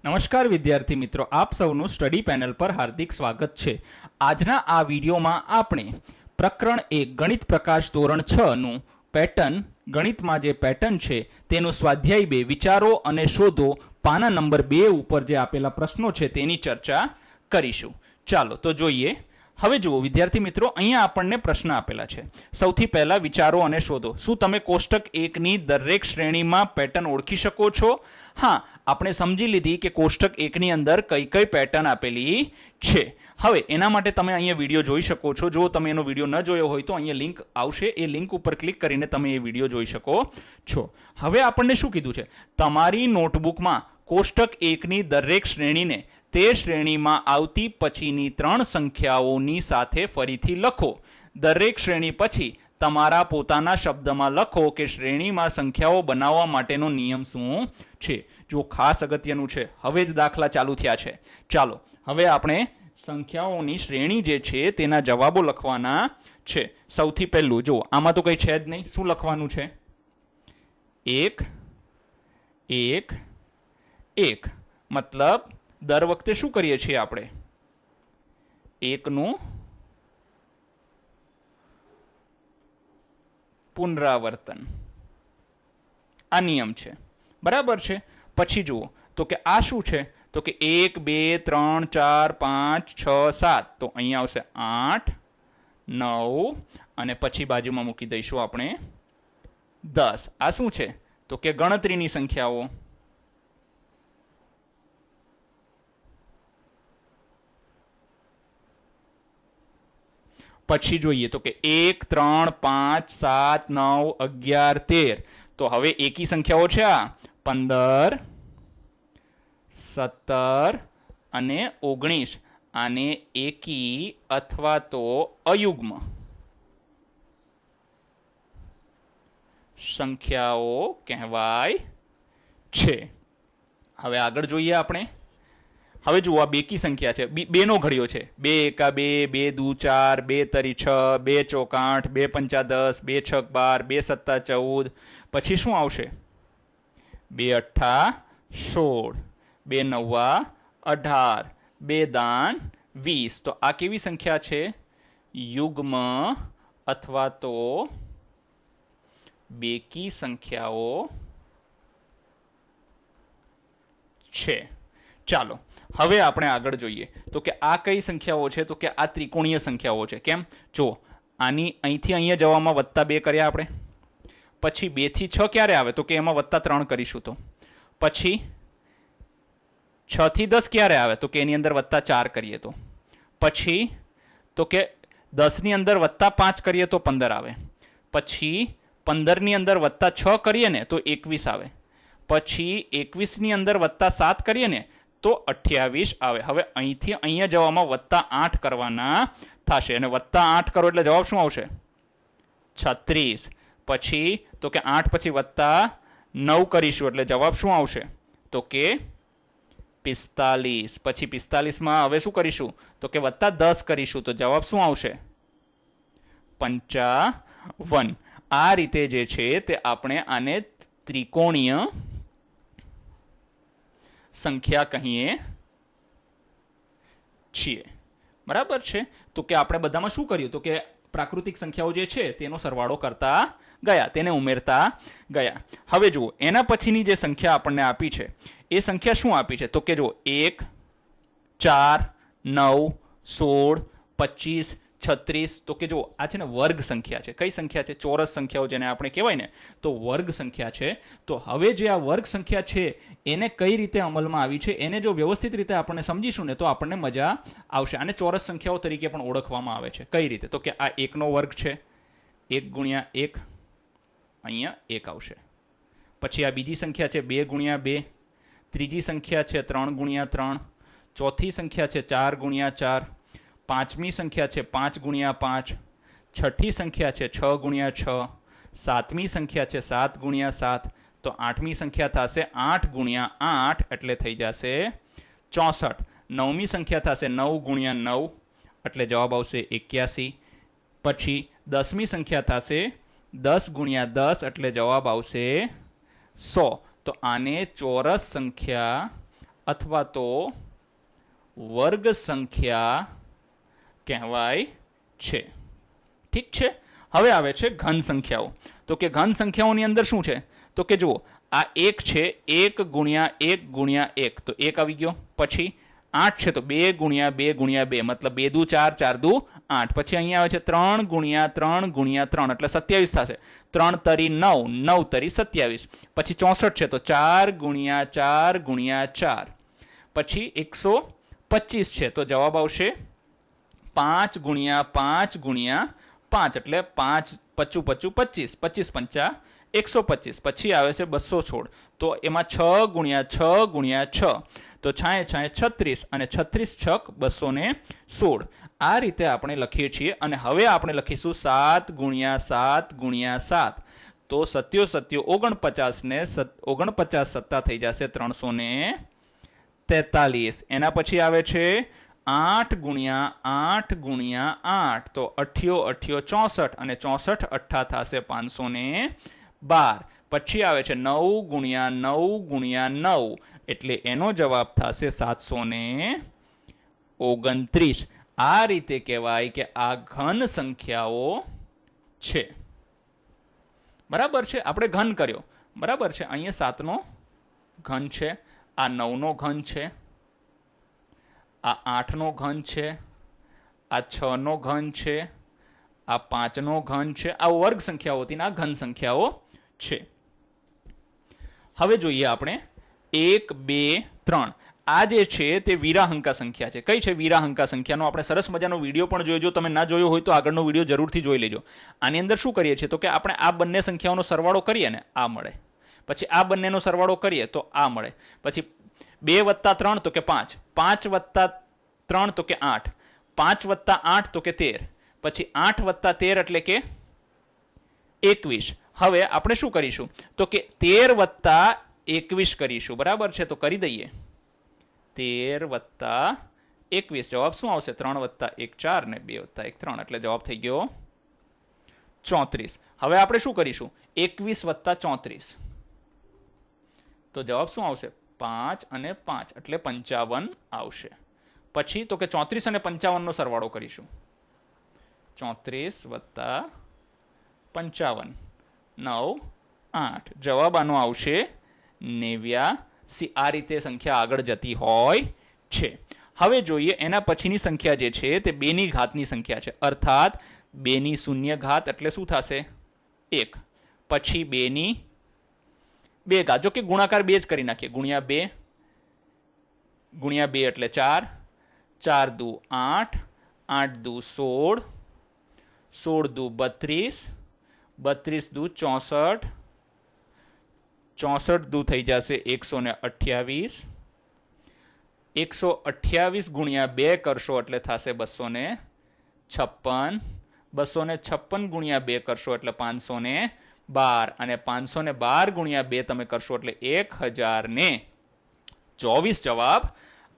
નમસ્કાર વિદ્યાર્થી મિત્રો, આપ સૌનું સ્ટડી પેનલ પર હાર્દિક સ્વાગત છે। આજના આ વિડીયોમાં આપણે પ્રકરણ 1 ગણિત પ્રકાશ ધોરણ 6 નું પેટર્ન ગણિતમાં જે પેટર્ન છે તેનું સ્વાધ્યાય 2 વિચારો અને શોધો પાના નંબર 2 ઉપર જે આપેલા પ્રશ્નો છે તેની ચર્ચા કરીશું। ચાલો તો જોઈએ। હવે જુઓ વિદ્યાર્થી મિત્રો, અહીંયા આપણને પ્રશ્ન આપેલા છે। સૌથી પહેલા વિચારો અને શોધો। શું તમે કોષ્ટક 1 ની દરેક શ્રેણીમાં પેટર્ન ઓળખી શકો છો? હા, આપણે સમજી લીધી કે કોષ્ટક 1 ની અંદર કઈ કઈ પેટર્ન આપેલી છે। હવે એના માટે તમે અહીંયા વિડીયો જોઈ શકો છો। જો તમે એનો વિડીયો ન જોયો હોય તો અહીંયા લિંક આવશે, એ લિંક ઉપર ક્લિક કરીને તમે એ વિડીયો જોઈ શકો છો। હવે આપણને શું કીધું છે? તમારી નોટબુકમાં કોષ્ટક 1 ની દરેક શ્રેણીને તે શ્રેણીમાં આવતી પછીની 3 સંખ્યાઓની સાથે ફરીથી લખો। દરેક શ્રેણી પછી તમારા પોતાના શબ્દમાં લખો કે શ્રેણીમાં સંખ્યાઓ બનાવવા માટેનો નિયમ શું છે। જો ખાસ અગત્યનું છે, હવે જ દાખલા ચાલુ થયા છે। ચાલો હવે આપણે સંખ્યાઓની શ્રેણી જે છે તેના જવાબો લખવાના છે। સૌથી પહેલું જો આમાં તો કંઈ છે જ નહીં, શું લખવાનું છે? 1 1 1 મતલબ દર વખતે શું કરીએ છીએ આપણે? 1 નું પુનરાવર્તન, આ નિયમ છે, બરાબર છે। પછી જુઓ તો કે આ શું છે? તો કે 1 2 3 4 5 6 7, તો અહીંયા આવશે 8 9 અને પછી બાજુમાં મૂકી દઈશું આપણે 10। આ શું છે? તો કે ગણતરીની સંખ્યાઓ। પછી જોઈએ તો કે 1 3 5 7 9 11 13, તો હવે એકી સંખ્યાઓ છે આ 15 17 અને 19। આને એકી અથવા તો અયુગ્મ સંખ્યાઓ કહેવાય છે। હવે આગળ જોઈએ આપણે। હવે જુઓ આ બેકી સંખ્યા છે, બેનો ઘડિયો છે। 2 એકા 2, 2 દુ 4, 2 તરી 6, 2 ચોક 8, 2 પંચા 10, 2 છક 12, 2 સત્તા 14, પછી શું આવશે? 2 અઠ્ઠા 16, 2 નવ્વા 18, 2 દાન 20। તો આ કેવી સંખ્યા છે? યુગ્મ અથવા તો બેકી સંખ્યાઓ છે। ચાલો હવે આપણે આગળ જોઈએ તો કે આ કઈ સંખ્યાઓ છે? તો કે આ ત્રિકોણીય સંખ્યાઓ છે। કેમ? જો આની અહીંથી અહીંયા જવામાં +2 કર્યા આપણે, પછી 2 થી 6 ક્યારે આવે? તો કે એમાં +3 કરીશું। તો પછી 6 થી 10 ક્યારે આવે? તો કે એની અંદર +4 કરીએ તો પછી તો કે 10 ની અંદર +5 કરીએ તો 15 આવે, પછી 15 ની અંદર +6 કરીએ ને તો 21 આવે, પછી 21 ની અંદર +7 કરીએ ને તો 28 આવે। હવે અહીંથી અહીંયા જવામાં +8 કરવાના થશે, અને +8 કરો એટલે જવાબ શું આવશે? 36। પછી તો કે 8 પછી +9 કરીશું એટલે જવાબ શું આવશે? તો કે 45। પછી 45માં હવે શું કરીશું? તો કે +10 કરીશું તો જવાબ શું આવશે? 55। આ રીતે જે છે તે આપણે આને ત્રિકોણીય સંખ્યા કહીએ છીએ, બરાબર છે। તો કે આપણે બધામાં શું કર્યું? તો કે પ્રાકૃતિક સંખ્યાઓ જે છે તેનો સરવાળો કરતા ગયા, તેને ઉમેરતા ગયા। હવે જુઓ એના પછીની જે સંખ્યા આપણને આપી છે એ સંખ્યા શું આપી છે? તો કે જો 1 4 9 16 25 36, તો કે જો આ છે ને વર્ગ સંખ્યા છે। કઈ સંખ્યા છે? ચોરસ સંખ્યાઓ જેને આપણે કહેવાય ને, તો વર્ગ સંખ્યા છે। તો હવે જે આ વર્ગ સંખ્યા છે એને કઈ રીતે અમલમાં આવી છે એને જો વ્યવસ્થિત રીતે આપણે સમજીશું ને તો આપણને મજા આવશે। આને ચોરસ સંખ્યાઓ તરીકે પણ ઓળખવામાં આવે છે। કઈ રીતે? તો કે આ 1 નો વર્ગ છે, 1 ગુણ્યા 1, અહીંયા 1 આવશે। પછી આ બીજી સંખ્યા છે 2 ગુણ્યા 2, ત્રીજી સંખ્યા છે 3 ગુણ્યા 3, ચોથી સંખ્યા છે 4 ગુણ્યા 4, પાંચમી સંખ્યા છે 5 ગુણ્યા 5, છઠ્ઠી સંખ્યા છે 6 ગુણ્યા 6, સાતમી સંખ્યા છે 7 ગુણ્યા 7, તો આઠમી સંખ્યા થશે 8 ગુણ્યા 8 એટલે થઈ જશે 64। નવમી સંખ્યા થશે 9 ગુણ્યા 9 એટલે જવાબ આવશે 81। પછી 10મી સંખ્યા થશે 10 ગુણ્યા 10 એટલે જવાબ આવશે 100। તો આને ચોરસ સંખ્યા અથવા તો વર્ગ સંખ્યા કહેવાય છે. ઠીક છે. હવે આવે છે ઘન સંખ્યાઓ. તો કે ઘન સંખ્યાઓની અંદર શું છે? તો કે જુઓ, આ 1 છે, 1 ગુણ્યા 1 ગુણ્યા 1, તો 1 આવી ગયો. પછી 8 છે, તો 2 ગુણ્યા 2 ગુણ્યા 2, મતલબ 2 દુ 4, 4 દુ 8. પછી અહીંયા આવે છે 3 ગુણ્યા 3 ગુણ્યા 3, એટલે 27 થશે. 3 તરી 9, 9 તરી 27. પછી 64 છે, તો 4 ગુણ્યા 4 ગુણ્યા 4. પછી 125 છે, તો જવાબ આવશે 5 ગુણ્યા 5 ગુણ્યા 5, એટલે 5 પચું પચું 25, 25 પંચા 125. પછી આવે છે 216, તો એમાં 6 ગુણ્યા 6 ગુણ્યા 6, તો 6 6 36, અને 36 છક 216. આ રીતે આપણે લખીએ છીએ. અને હવે આપણે લખીશું 7 ગુણ્યા 7 ગુણ્યા 7, તો 7 7 49 ને 49 સત્તા થઈ જશે 343. એના પછી આવે છે 8 ગુણ્યા 8 ગુણ્યા 8, તો 8 8 64, અને 64 અઠ્ઠા થશે 512. પછી આવે છે 9 ગુણ્યા 9 ગુણ્યા 9, એટલે એનો જવાબ થશે 729. આ રીતે કહેવાય કે આ ઘન સંખ્યાઓ છે. બરાબર છે. આપણે ઘન કર્યો. બરાબર છે. અહીંયા 7નો ઘન છે, આ 9નો ઘન છે, આ 8નો ઘન છે, આ 6નો ઘન છે, આ 5નો ઘન છે. આ વર્ગ સંખ્યાઓ હતી ને આ ઘન સંખ્યાઓ છે. હવે જોઈએ આપણે 1 2 3. આ જે છે તે વિરાહંકા સંખ્યા છે. કઈ છે વિરાહંકા સંખ્યાનો આપણે સરસ મજાનો વિડીયો પણ જોયો. તમે ના જોયો હોય તો આગળનો વિડીયો જરૂરથી જોઈ લેજો. આની અંદર શું કરીએ છીએ? તો કે આપણે આ બંને સંખ્યાઓનો સરવાળો કરીએ ને આ મળે. પછી આ બંનેનો સરવાળો કરીએ તો આ મળે. પછી 2 વત્તા 3 તો કે 5, 5 વત્તા 3 તો કે 8, 5 વત્તા 8 તો કે 13, પછી 8 વત્તા 13 એટલે કે 21. હવે આપણે શું કરીશું? તો કે 13 વત્તા 21 કરીશું. બરાબર છે. તો કરી દઈએ 13 વત્તા 21. જવાબ શું આવશે? 3 વત્તા 1 4 ને 2 વત્તા 1 3, એટલે જવાબ થઈ ગયો 34. હવે આપણે શું કરીશું? 21 વત્તા 34, તો જવાબ શું આવશે? 5 અને 5, એટલે 55 આવશે. પછી તો કે 34 અને 55નો સરવાળો કરીશું. 34 વત્તા 55, 9 8, જવાબ આનો આવશે 89. આ રીતે સંખ્યા આગળ જતી હોય છે. હવે જોઈએ એના પછીની સંખ્યા જે છે તે 2ની ઘાતની સંખ્યા છે. અર્થાત 2ની શૂન્ય ઘાત એટલે શું થશે? 1. પછી 2ની 2 ઘાત, જો કે ગુણાકાર 2 જ કરી નાખીએ. ગુણ્યા 2, ગુણ્યા 2 એટલે 4, 4 દુ 8, 8 દુ 16, 16 દુ 32, 32 દુ 64, 64 દુ થઈ જશે 128, 128 ગુણ્યા 2 કરશો એટલે થશે 256, 256 ગુણ્યા 2 કરશો એટલે 512, અને 512 ગુણ્યા 2 તમે કરશો એટલે 1024 જવાબ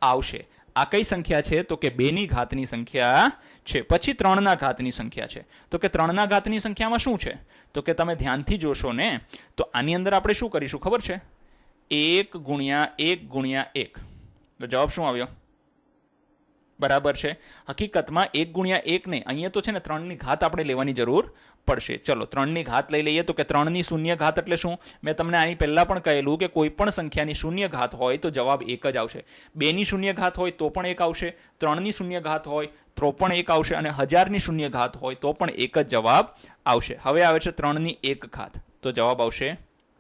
આવશે. આ કઈ સંખ્યા છે? તો કે 2ની ઘાતની સંખ્યા છે. પછી 3ના ઘાતની સંખ્યા છે. તો કે 3ના ઘાતની સંખ્યામાં શું છે? તો કે તમે ધ્યાનથી જોશો ને તો આની અંદર આપણે શું કરીશું ખબર છે? 1 ગુણ્યા 1 ગુણ્યા 1, તો જવાબ શું આવ્યો? બરાબર છે. હકીકતમાં 1 ગુણ્યા 1 નહીં, અહીંયા તો છે ને 3ની ઘાત આપણે લેવાની જરૂર પડશે. ચલો 3ની ઘાત લઈ લઈએ. તો કે 3ની શૂન્ય ઘાત એટલે શું? મેં તમને આની પહેલાં પણ કહેલું કે કોઈ પણ સંખ્યાની શૂન્ય ઘાત હોય તો જવાબ 1 જ આવશે. 2ની શૂન્ય ઘાત હોય તો પણ 1 આવશે, 3ની શૂન્ય ઘાત હોય તો પણ 1 આવશે, અને 1000ની શૂન્ય ઘાત હોય તો પણ 1 જ જવાબ આવશે. હવે આવે છે 3ની 1 ઘાત, તો જવાબ આવશે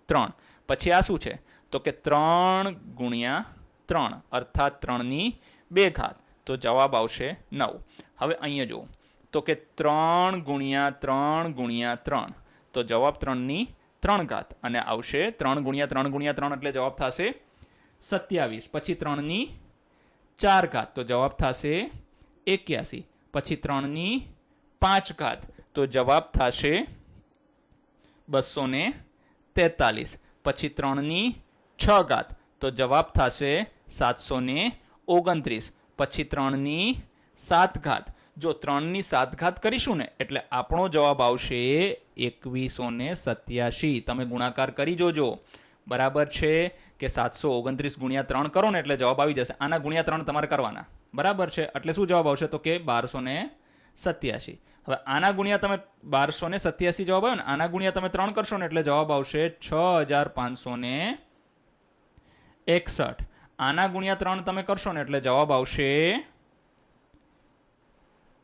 3. પછી આ શું છે? તો કે 3 ગુણ્યા 3, અર્થાત 3ની 2 ઘાત, તો જવાબ આવશે 9. હવે અહીંયા જુઓ, તો કે 3 ગુણ્યા 3 ગુણ્યા 3, તો જવાબ 3ની 3 ઘાત, અને આવશે 3 ગુણ્યા 3 ગુણ્યા 3 એટલે જવાબ થશે 27. પછી 3ની 4 ઘાત, તો જવાબ થશે 81. પછી 3ની 5 ઘાત, તો જવાબ થશે 243. પછી 3ની 6 ઘાત, તો જવાબ થશે 729. પછી 3ની 7 ઘાત, જો 3ની 7 ઘાત કરીશું ને એટલે આપણો જવાબ આવશે 2187. તમે ગુણાકાર કરી જોજો. બરાબર છે કે 729 ગુણ્યા 3 કરો ને એટલે જવાબ આવી જશે. આના ગુણ્યા 3 તમારે કરવાના. બરાબર છે, એટલે શું જવાબ આવશે? તો કે 1287. હવે આના ગુણ્યા તમે 1287 જવાબ આવ્યો ને, આના ગુણ્યા તમે 3 કરશો ને એટલે જવાબ આવશે 6561. આના ગુણ્યા 3 તમે કરશો ને એટલે જવાબ આવશે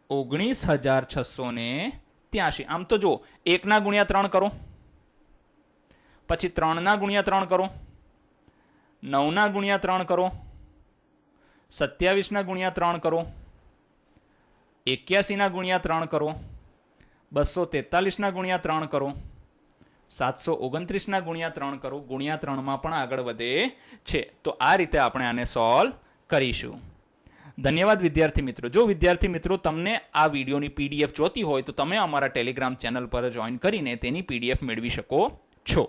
19683. આમ તો જો 1ના ગુણ્યા 3 કરો, પછી 3ના ગુણ્યા 3 કરો, 9ના ગુણ્યા 3 કરો, 27ના ગુણ્યા 3 કરો, 81ના ગુણ્યા 3 કરો, 243ના ગુણ્યા 3 કરો, 729ના ગુણ્યા 3 કરો. ગુણ્યા 3માં પણ આગળ વધે છે. તો આ રીતે આપણે આને સોલ્વ કરીશું. ધન્યવાદ વિદ્યાર્થી મિત્રો. જો વિદ્યાર્થી મિત્રો તમને આ વિડીયોની PDF જોતી હોય તો તમે અમારા ટેલિગ્રામ ચેનલ પર જોઈન કરીને તેની PDF મેળવી શકો છો.